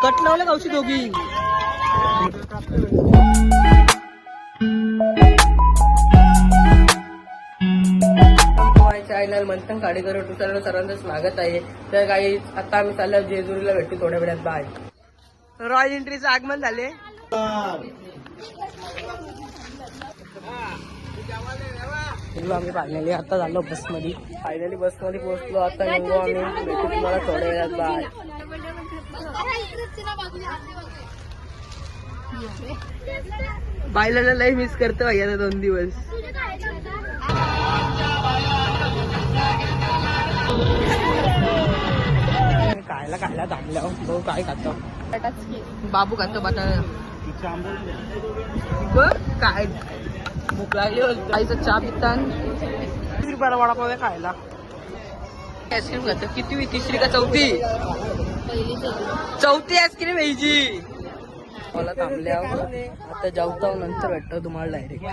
Cut लावलं गावची दोघी. चॅनल मंथन काडेकर युट्यूब सर्वांचं स्वागत आहे. तर काही आता आम्ही चाललो जेजुरीला भेटू थोड्या वेळात. बाय. रॉयल एंट्रीचं आगमन झाले. आम्ही फायनली आता झालो बसमध्ये. फायनली बसमध्ये पोहोचलो. आता निघू आम्ही. भेटू तुम्हाला थोड्या वेळात. बाय. बायला लय मिस करतो भैया 2 दिवस. खायला थांबल्या. भाऊ काय खातो? बाबू खातो बटाटा. काय भूक लागली. आईचा चहा पितान रुपयाला वडापाव खायला. आईस्क्रीम खातो. किती? 3री का 4थी? चौथी आईस्क्रीम यायची. मला थांबल्या. आता जाऊता नंतर भेटतो तुम्हाला डायरेक्ट.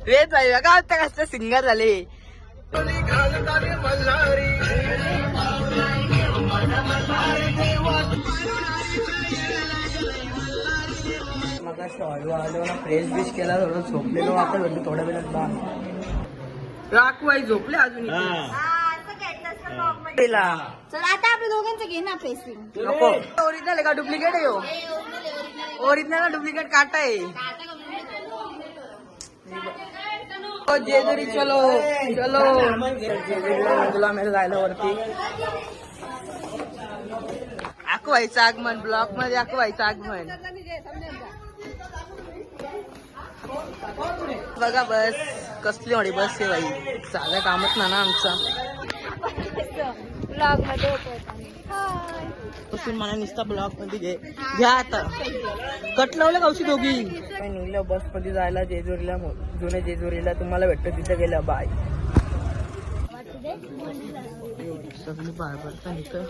वेच आहे बघा. आता कसं सिंगर झाले. मग हळू आलो ना. फ्रेश बिश केला. थोडं झोपलेलो. आता भेटलो थोड्या वेळात. बाय. राखू आई झोपले अजून. आता आपल्या दोघांचं घे ना फेसिंग. नको. ओरिजिनल आहे का डुप्लिकेट आहे? ओरिजिनल का डुप्लिकेट काटा आहे? जेजुरी चलो चलो. जेजुरीला आम्ही जायला वरती. आकवायचं आगमन. ब्लॉक मध्ये आकवायचं आगमन. बघा बस कसली मोठी बस आहे बाई. साधा कामच ना आमचा. ब्लॉग मध्ये मला नुसता ब्लॉक मध्ये घ्या. आता कट लावलं गावची दोघी. निघलं बस मध्ये जायला जेजुरीला. जुने जेजुरीला तुम्हाला भेटतो तिथे गेलं. बाय. सगळी बाहेर पडता इथं.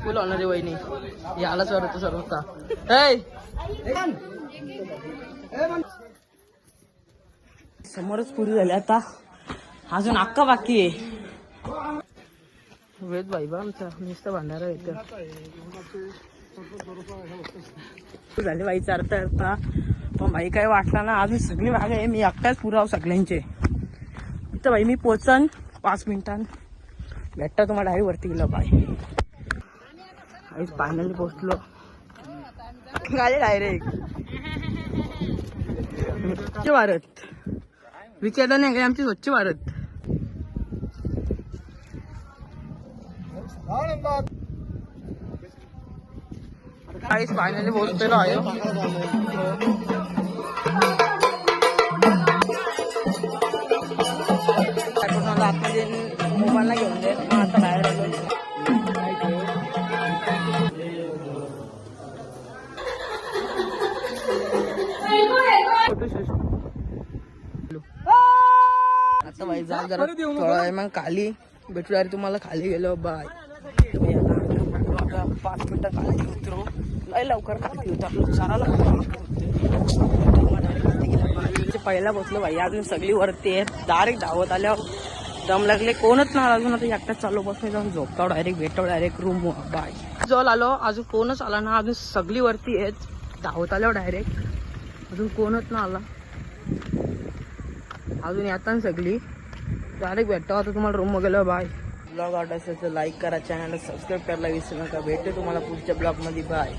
फुल होणार आहे वहिनी. यालाच वाटतं सर्व का. समोरच पुरी झाली. आता अजून अक्का बाकी आहे. वेद बाई बा आमचा नुसतं भांडारा येतं झाले बाई. चारता पण बाई काय वाटला ना. अजून सगळी भाग आहे. मी एकटाच पुराव सगळ्यांचे. तर बाई मी पोचन 5 मिनिटां. भेटता तुम्हाला डायरी वरती गेलं. बाय. फायनली पोचलो. आले डायरेक्ट. स्वच्छ भारत विचारलं नाही काय आमची स्वच्छ भारत. काहीच फायनली पोहोचलेलो आहे. आतमध्ये मोबाईलला घेऊन दे. मग आता बाहेर आलो. आता बाई जा जरा थोडा मग खाली भेटू. अरे तुम्हाला खाली गेलो. बाय. 5 मिनिटं खाली उतरू. लय लवकर खाली उतरलो. चाराला पहिला बसलो भाई. अजून सगळी वरती आहेत. डायरेक्ट धावत आल्यावर दम लागले. कोणच नाही अजून. आता एकटाच चालू. बसून जाऊन झोपतो डायरेक्ट. भेटतो डायरेक्ट रूम. बाय. जवळ आलो. अजून कोणच आला ना. अजून सगळी वरती आहेत. धावत आल्यावर डायरेक्ट. अजून कोणच ना आला. अजून येतात सगळी. डायरेक्ट भेटतो आता तुम्हाला रूम गेलो. बाय. ब्लॉग आवडत असेल तर लाईक करा. चॅनलला सबस्क्राईब करायला विसरू नका. भेटतो तुम्हाला पुढच्या ब्लॉग मध्ये. बाय.